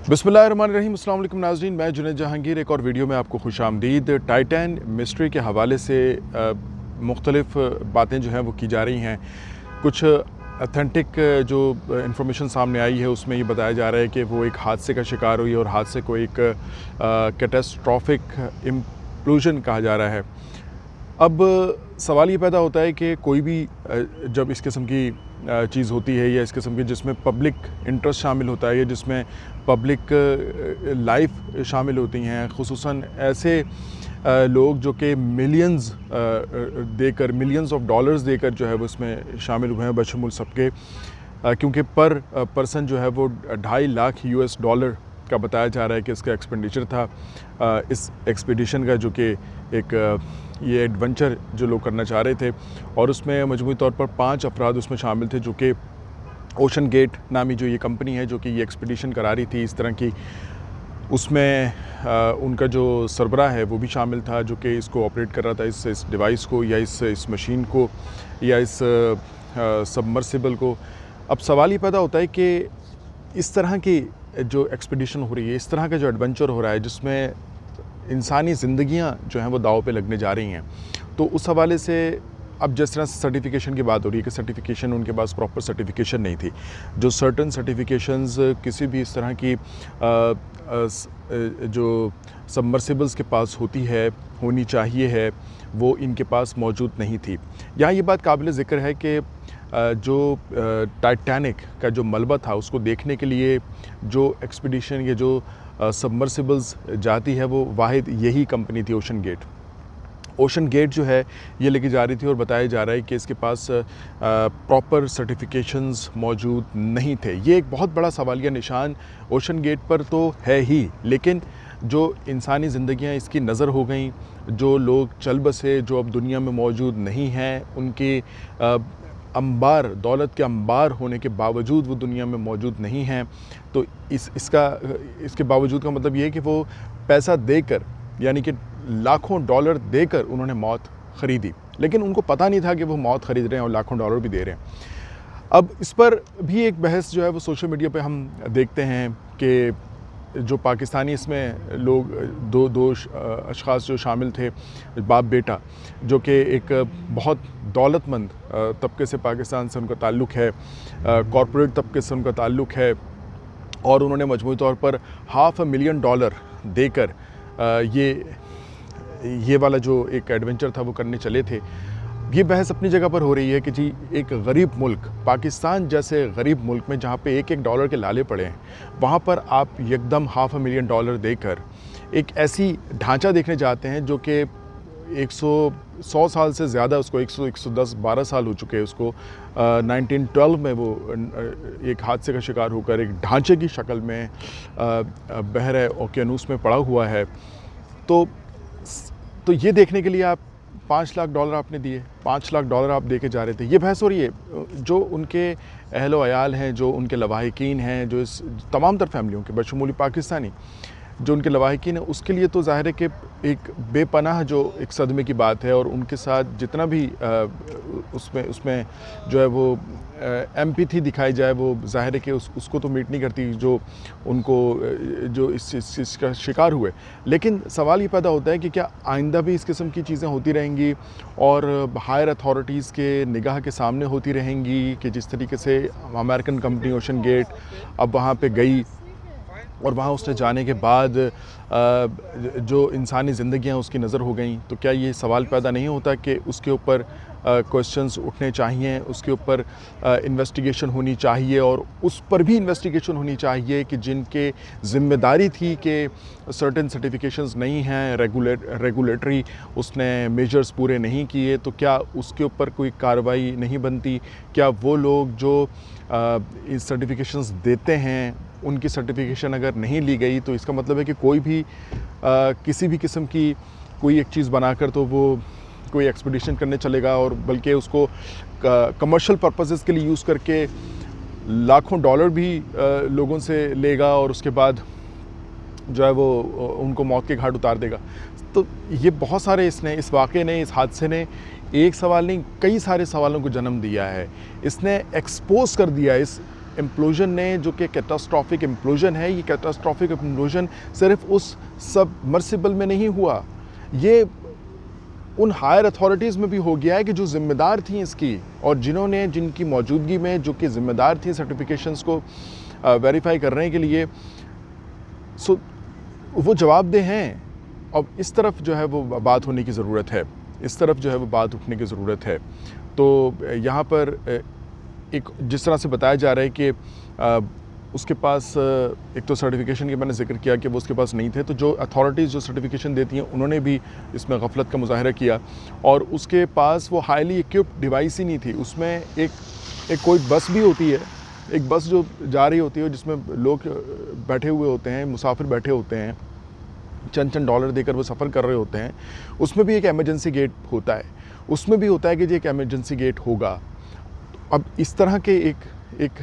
बिस्मिल्लाहिर्रहमानिर्रहीम। अस्सलाम वालेकुम नाज़रीन, मैं जुनैद जहांगीर एक और वीडियो में आपको खुशामदीद। टाइटैन मिस्ट्री के हवाले से मुख्तलिफ़ बातें जो हैं वो की जा रही हैं। कुछ अथेंटिक जो इंफॉर्मेशन सामने आई है उसमें ये बताया जा रहा है कि वो एक हादसे का शिकार हुई और हादसे को एक कैटास्ट्रॉफिक इम्प्लोजन कहा जा रहा है। अब सवाल ये पैदा होता है कि कोई भी जब इस किस्म की चीज़ होती है या इस किस्म की जिसमें पब्लिक इंटरेस्ट शामिल होता है या जिसमें पब्लिक लाइफ शामिल होती हैं, ख़ुसूसन ऐसे लोग जो कि मिलियंस ऑफ डॉलर्स देकर जो है वो इसमें शामिल हुए हैं बशमूल सबके, क्योंकि पर पर्सन जो है वो 2.5 लाख US डॉलर का बताया जा रहा है कि इसका एक्सपेंडिचर था इस एक्सपीडिशन का, जो कि एक ये एडवेंचर जो लोग करना चाह रहे थे। और उसमें मजमूई तौर पर 5 अफराद उसमें शामिल थे, जो कि ओशन गेट नामी जो ये कंपनी है जो कि ये एक्सपीडिशन करा रही थी इस तरह की, उसमें उनका जो सरबराह है वो भी शामिल था, जो कि इसको ऑपरेट कर रहा था, इस डिवाइस को या इस मशीन को या इस सबमर्सिबल को। अब सवाल ये पैदा होता है कि इस तरह की जो एक्सपीडिशन हो रही है, इस तरह का जो एडवेंचर हो रहा है जिसमें इंसानी ज़िंदगियां जो हैं वो दाव पे लगने जा रही हैं, तो उस हवाले से अब जिस तरह सर्टिफिकेशन की बात हो रही है कि सर्टिफिकेशन, उनके पास प्रॉपर सर्टिफिकेशन नहीं थी। जो सर्टन सर्टिफिकेशंस किसी भी इस तरह की जो सबमर्सिबल्स के पास होनी चाहिए है, वो इनके पास मौजूद नहीं थी। यहाँ ये बात काबिल ज़िक्र है कि जो टाइटैनिक का जो मलबा था उसको देखने के लिए जो एक्सपीडिशन या जो सबमर्सिबल्स जाती है वो वाहिद यही कंपनी थी, ओशन गेट जो है ये लेके जा रही थी। और बताया जा रहा है कि इसके पास प्रॉपर सर्टिफिकेशंस मौजूद नहीं थे। ये एक बहुत बड़ा सवालिया निशान ओशन गेट पर तो है ही, लेकिन जो इंसानी ज़िंदगियां इसकी नज़र हो गई, जो लोग चल बसे, जो अब दुनिया में मौजूद नहीं हैं, उनके अंबार, दौलत के अंबार होने के बावजूद वो दुनिया में मौजूद नहीं हैं, तो इसके बावजूद का मतलब ये है कि वो पैसा देकर, यानी कि लाखों डॉलर देकर उन्होंने मौत ख़रीदी, लेकिन उनको पता नहीं था कि वो मौत ख़रीद रहे हैं और लाखों डॉलर भी दे रहे हैं। अब इस पर भी एक बहस जो है वो सोशल मीडिया पे हम देखते हैं कि जो पाकिस्तानी इसमें लोग दो अशख़ास जो शामिल थे, बाप बेटा, जो कि एक बहुत दौलतमंद तबके से पाकिस्तान से उनका ताल्लुक़ है, कॉरपोरेट तबके से उनका ताल्लुक़ है, और उन्होंने मजमूई तौर पर $500,000 देकर ये वाला जो एक एडवेंचर था वो करने चले थे। ये बहस अपनी जगह पर हो रही है कि जी एक गरीब मुल्क, पाकिस्तान जैसे गरीब मुल्क में जहाँ पे एक डॉलर के लाले पड़े हैं, वहाँ पर आप एकदम $500,000 देकर एक ऐसी ढांचा देखने जाते हैं जो कि 100 साल से ज़्यादा, उसको 110-12 साल हो चुके हैं उसको। 1912 में वो एक हादसे का शिकार होकर एक ढांचे की शक्ल में बहरे ओकेनूस में पड़ा हुआ है। तो ये देखने के लिए आप $5 लाख आपने दिए, $5 लाख आप दे के जा रहे थे। ये बहस हो रही है। जो उनके अहलो अयाल हैं, जो उनके लवाहिकीन हैं, जो इस तमाम तर फैमिलियों के बशमूली पाकिस्तानी जो उनके लवाहिकीन हैं, उसके लिए तो ज़ाहिर है कि एक बेपनाह जो एक सदमे की बात है। और उनके साथ जितना भी उसमें जो है वो एम्पैथी दिखाई जाए, वो ज़ाहिर है कि उसको तो मीट नहीं करती जो उनको जो इस का शिकार हुए। लेकिन सवाल ये पैदा होता है कि क्या आइंदा भी इस किस्म की चीज़ें होती रहेंगी और हायर अथॉरिटीज़ के निगाह के सामने होती रहेंगी कि जिस तरीके से अमेरिकन कंपनी ओशन गेट अब वहाँ पे गई और वहाँ उसने जाने के बाद जो इंसानी ज़िंदगियाँ उसकी नज़र हो गई, तो क्या ये सवाल पैदा नहीं होता कि उसके ऊपर क्वेश्चंस उठने चाहिए, उसके ऊपर इन्वेस्टिगेशन होनी चाहिए, और उस पर भी इन्वेस्टिगेशन होनी चाहिए कि जिनके ज़िम्मेदारी थी कि सर्टेन सर्टिफिकेशंस नहीं हैं, रेगुलेटरी उसने मेजर्स पूरे नहीं किए, तो क्या उसके ऊपर कोई कार्रवाई नहीं बनती? क्या वो लोग जो इस सर्टिफिकेशंस देते हैं उनकी सर्टिफिकेशन अगर नहीं ली गई, तो इसका मतलब है कि कोई भी किसी भी किस्म की कोई एक चीज़ बनाकर तो वो कोई एक्सपीडिशन करने चलेगा, और बल्कि उसको कमर्शियल पर्पसेस के लिए यूज़ करके लाखों डॉलर भी लोगों से लेगा और उसके बाद जो है वो उनको मौत के घाट उतार देगा। तो ये बहुत सारे इस वाक़े ने, इस हादसे ने एक सवाल नहीं कई सारे सवालों को जन्म दिया है। इसने एक्सपोज कर दिया, इस इम्प्लोजन ने, जो कि कैटास्ट्रॉफिक इम्प्लोजन है, ये कैटास्ट्रॉफिक इम्प्लोजन सिर्फ उस सबमर्सिबल में नहीं हुआ, ये उन हायर अथॉरिटीज़ में भी हो गया है कि जो ज़िम्मेदार थी इसकी, और जिनकी मौजूदगी में जो कि ज़िम्मेदार थी सर्टिफिकेशंस को वेरीफाई करने के लिए, सो वो जवाबदेह हैं। अब इस तरफ जो है वो बात होने की ज़रूरत है, इस तरफ जो है वो बात उठने की ज़रूरत है। तो यहाँ पर एक जिस तरह से बताया जा रहा है कि उसके पास एक तो सर्टिफिकेशन की मैंने जिक्र किया कि वो उसके पास नहीं थे, तो जो अथॉरिटीज़ जो सर्टिफिकेशन देती हैं उन्होंने भी इसमें गफलत का मुजाहरा किया, और उसके पास वो हाईली इक्विप्ड डिवाइस ही नहीं थी। उसमें एक कोई बस भी होती है, एक बस जो जा रही होती है जिसमें लोग बैठे हुए होते हैं, मुसाफिर बैठे होते हैं, चंद डॉलर देकर वो सफ़र कर रहे होते हैं, उसमें भी एक एमरजेंसी गेट होता है, उसमें भी होता है कि जी एक एमरजेंसी गेट होगा। अब इस तरह के एक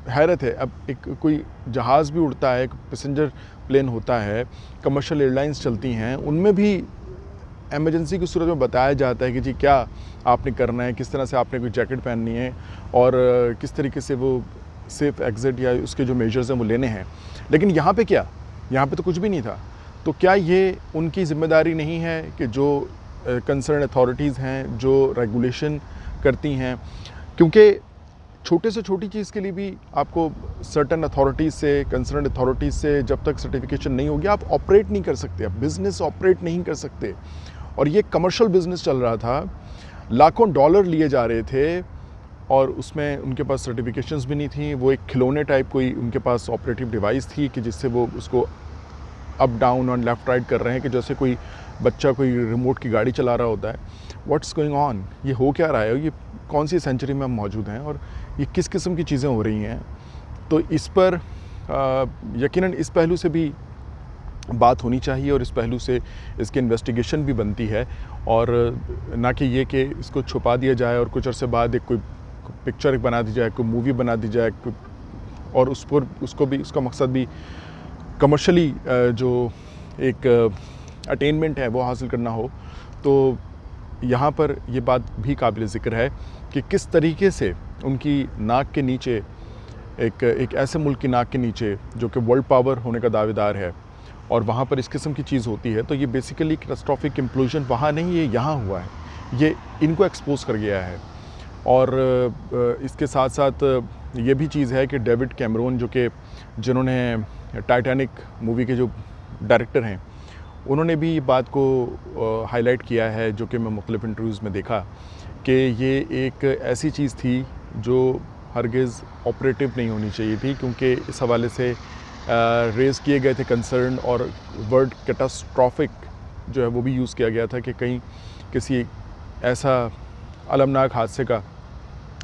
हैरत है। अब एक कोई जहाज़ भी उड़ता है, एक पैसेंजर प्लेन होता है, कमर्शियल एयरलाइंस चलती हैं, उनमें भी एमरजेंसी की सूरत में बताया जाता है कि जी क्या आपने करना है, किस तरह से आपने कोई जैकेट पहननी है और किस तरीके से वो सेफ़ एग्ज़िट या उसके जो मेजर्स हैं वो लेने हैं। लेकिन यहाँ पे क्या, यहाँ पे तो कुछ भी नहीं था। तो क्या ये उनकी ज़िम्मेदारी नहीं है कि जो कंसर्न अथॉरिटीज़ हैं, जो रेगुलेशन करती हैं, क्योंकि छोटे से छोटी चीज़ के लिए भी आपको सर्टन अथॉरिटीज़ से, कंसर्न अथॉरिटीज़ से जब तक सर्टिफिकेशन नहीं होगी आप ऑपरेट नहीं कर सकते, आप बिज़नेस ऑपरेट नहीं कर सकते। और ये कमर्शियल बिज़नेस चल रहा था, लाखों डॉलर लिए जा रहे थे और उसमें उनके पास सर्टिफिकेशंस भी नहीं थी। वो एक खिलौने टाइप कोई उनके पास ऑपरेटिव डिवाइस थी कि जिससे वो उसको अप डाउन और लेफ़्ट राइट कर रहे हैं कि जैसे कोई बच्चा कोई रिमोट की गाड़ी चला रहा होता है। व्हाट्स गोइंग ऑन, ये हो क्या रहा है, ये कौन सी सेंचुरी में हम मौजूद हैं और ये किस किस्म की चीज़ें हो रही हैं। तो इस पर यकीनन इस पहलू से भी बात होनी चाहिए और इस पहलू से इसकी इन्वेस्टिगेशन भी बनती है, और ना कि ये कि इसको छुपा दिया जाए और कुछ अर्से बाद एक कोई पिक्चर बना दी जाए, कोई मूवी बना दी जाए, और उस पर उसका मकसद भी कमर्शली जो एक अटेनमेंट है वो हासिल करना हो। तो यहाँ पर ये बात भी काबिल ज़िक्र है कि किस तरीके से उनकी नाक के नीचे एक ऐसे मुल्क की नाक के नीचे जो कि वर्ल्ड पावर होने का दावेदार है और वहाँ पर इस किस्म की चीज़ होती है। तो ये बेसिकली कैटास्ट्रॉफिक इम्प्लोजन वहाँ नहीं, ये यहाँ हुआ है, ये इनको एक्सपोज कर गया है। और इसके साथ साथ ये भी चीज़ है कि डेविड कैमरून जो कि जिन्होंने टाइटैनिक मूवी के जो डायरेक्टर हैं, उन्होंने भी ये बात को हाईलाइट किया है, जो कि मैं मुख्तलिफ इंटरव्यूज़ में देखा कि ये एक ऐसी चीज़ थी जो हरगिज़ ऑपरेटिव नहीं होनी चाहिए थी, क्योंकि इस हवाले से रेज़ किए गए थे कंसर्न, और वर्ड कैटास्ट्रॉफिक जो है वो भी यूज़ किया गया था कि कहीं किसी ऐसा अलमनाक हादसे का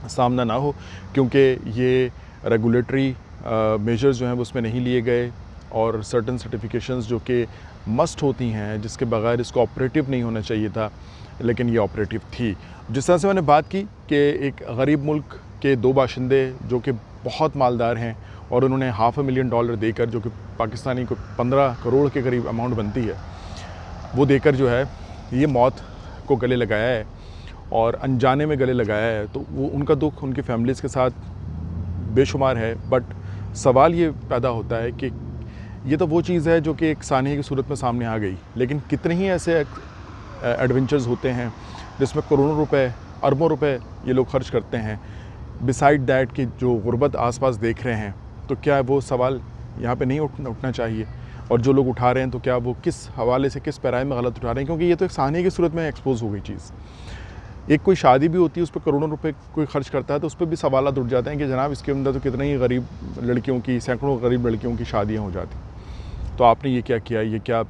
सामना ना हो, क्योंकि ये रेगुलेटरी मेजर्स जो हैं वो उसमें नहीं लिए गए, और सर्टन सर्टिफिकेशंस जो कि मस्ट होती हैं जिसके बगैर इसको ऑपरेटिव नहीं होना चाहिए था, लेकिन ये ऑपरेटिव थी। जिस तरह से मैंने बात की कि एक गरीब मुल्क के दो बाशिंदे जो कि बहुत मालदार हैं और उन्होंने $500,000 देकर, जो कि पाकिस्तानी को 15 करोड़ के करीब अमाउंट बनती है, वो देकर जो है ये मौत को गले लगाया है और अनजाने में गले लगाया है। तो वो उनका दुख उनकी फैमिलीज़ के साथ बेशुमार है। बट सवाल ये पैदा होता है कि ये तो वो चीज़ है जो कि एक सानहे की सूरत में सामने आ गई, लेकिन कितने ही ऐसे एडवेंचर्स होते हैं जिसमें करोड़ों रुपए, अरबों रुपए ये लोग खर्च करते हैं। बिसाइड दैट कि जो गुर्बत आसपास देख रहे हैं, तो क्या वो सवाल यहाँ पे नहीं उठना चाहिए, और जो लोग उठा रहे हैं तो क्या वो किस हवाले से, किस पैराए में गलत उठा रहे हैं, क्योंकि ये तो एक सानहे की सूरत में एक्सपोज हो गई चीज़। एक कोई शादी भी होती है, उस पर करोड़ों रुपए कोई खर्च करता है, तो उस पर भी सवाल उठ जाते हैं कि जनाब इसके अंदर तो कितने ही गरीब लड़कियों की, सैकड़ों गरीब लड़कियों की शादियाँ हो जाती, तो आपने ये क्या किया, ये क्या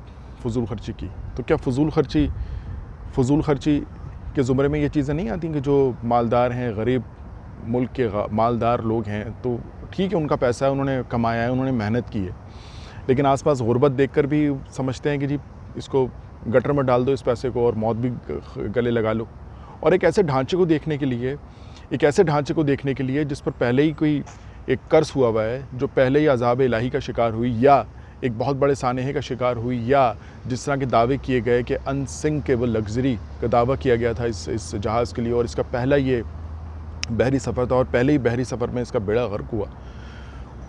फजूल खर्ची की। तो क्या फजूल खर्ची के ज़ुमरे में ये चीज़ें नहीं आती कि जो मालदार हैं, गरीब मुल्क के मालदार लोग हैं, तो ठीक है उनका पैसा है, उन्होंने कमाया है, उन्होंने मेहनत की है, लेकिन आसपास गुर्बत देखकर भी समझते हैं कि जी इसको गटर में डाल दो इस पैसे को और मौत भी गले लगा लो। और एक ऐसे ढांचे को देखने के लिए जिस पर पहले ही कोई एक कर्ज हुआ हुआ है, जो पहले ही अज़ाब इलाही का शिकार हुई, या एक बहुत बड़े सानहे का शिकार हुई, या जिस तरह के दावे किए गए कि अनसिंकेबल लग्जरी का दावा किया गया था इस जहाज़ के लिए, और इसका पहला ये बहरी सफ़र था और पहले ही बहरी सफ़र में इसका बेड़ा गर्क हुआ।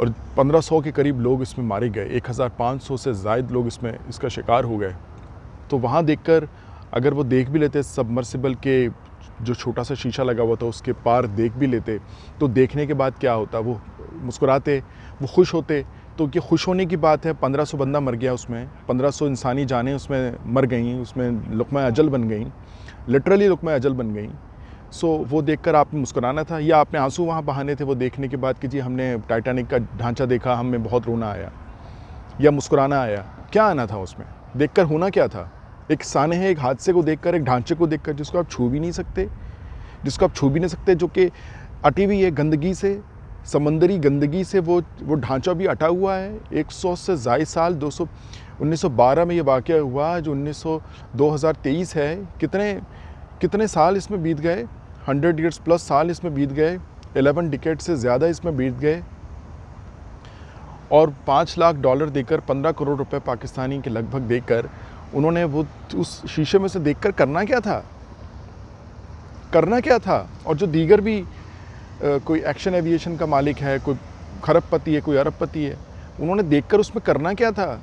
और 1500 के करीब लोग इसमें मारे गए, 1500 से ज़ायद लोग इसमें इसका शिकार हो गए। तो वहाँ देखकर अगर वो देख भी लेते सबमर्सिबल के जो छोटा सा शीशा लगा हुआ था उसके पार देख भी लेते, तो देखने के बाद क्या होता, वो मुस्कुराते, वो खुश होते। तो ये खुश होने की बात है, 1500 बंदा मर गया उसमें, 1500 इंसानी जानें उसमें मर गईं, उसमें लुक़मा अजल बन गईं, लिटरली लुक़मा अजल बन गईं। सो वो देखकर आपने मुस्कुराना था या आपने आंसू वहाँ बहाने थे वो देखने के बाद कि जी हमने टाइटैनिक का ढांचा देखा, हमें बहुत रोना आया या मुस्कुराना आया? क्या आना था उसमें? देखकर होना क्या था? एक सानहे, एक हादसे को देखकर, एक ढांचे को देखकर जिसको आप छू भी नहीं सकते, जो कि अटी हुई है गंदगी से, समंदरी गंदगी से। वो ढांचा भी अटा हुआ है। 100 से ज़ायद साल, 1912 में ये वाक़या हुआ, जो 2023 है। कितने साल इसमें बीत गए, 100 ईयर्स प्लस साल इसमें बीत गए, 11 डिकेड से ज़्यादा इसमें बीत गए। और $5 लाख देकर, 15 करोड़ रुपए पाकिस्तानी के लगभग देकर, उन्होंने वो उस शीशे में से देखकर करना क्या था? और जो दीगर भी कोई एक्शन एविएशन का मालिक है, कोई खरबपति है, कोई अरबपति है, उन्होंने देखकर उसमें करना क्या था?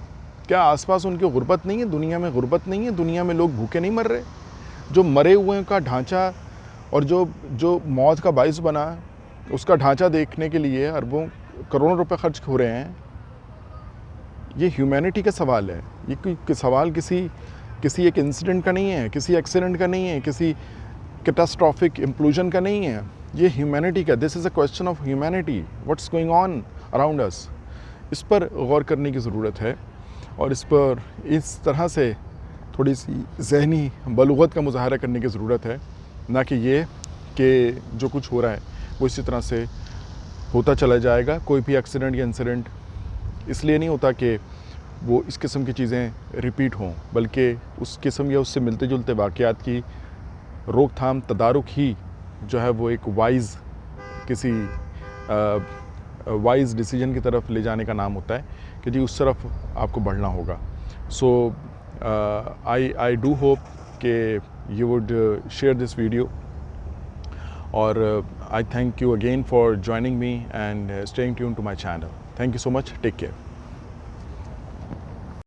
क्या आसपास उनकी गुर्बत नहीं है? दुनिया में गुर्बत नहीं है? दुनिया में लोग भूखे नहीं मर रहे? जो मरे हुए का ढांचा और जो मौत का बाइस बना, उसका ढांचा देखने के लिए अरबों करोड़ों रुपए खर्च हो रहे हैं। ये ह्यूमैनिटी का सवाल है। ये कोई सवाल किसी एक इंसिडेंट का नहीं है, किसी एक्सीडेंट का नहीं है, किसी कैटास्ट्रॉफिक इम्प्लोजन का नहीं है। ये ह्यूमैनिटी का, this is a question of humanity, what's going on around us. इस पर गौर करने की ज़रूरत है और इस पर इस तरह से थोड़ी सी ज़हनी बलूगत का मुज़ाहरा करने की ज़रूरत है, ना कि ये कि जो कुछ हो रहा है वो इसी तरह से होता चला जाएगा। कोई भी एक्सीडेंट या इंसिडेंट इसलिए नहीं होता कि वो इस किस्म की चीज़ें रिपीट हों, बल्कि उस किस्म या उससे मिलते जुलते वाक़यात की रोकथाम, तदारुक ही जो है वो एक किसी वाइज़ डिसीजन की तरफ ले जाने का नाम होता है कि जी उस तरफ आपको बढ़ना होगा। सो आई डू होप कि you would share this video, or I thank you again for joining me and staying tuned to my channel. Thank you so much. Take care.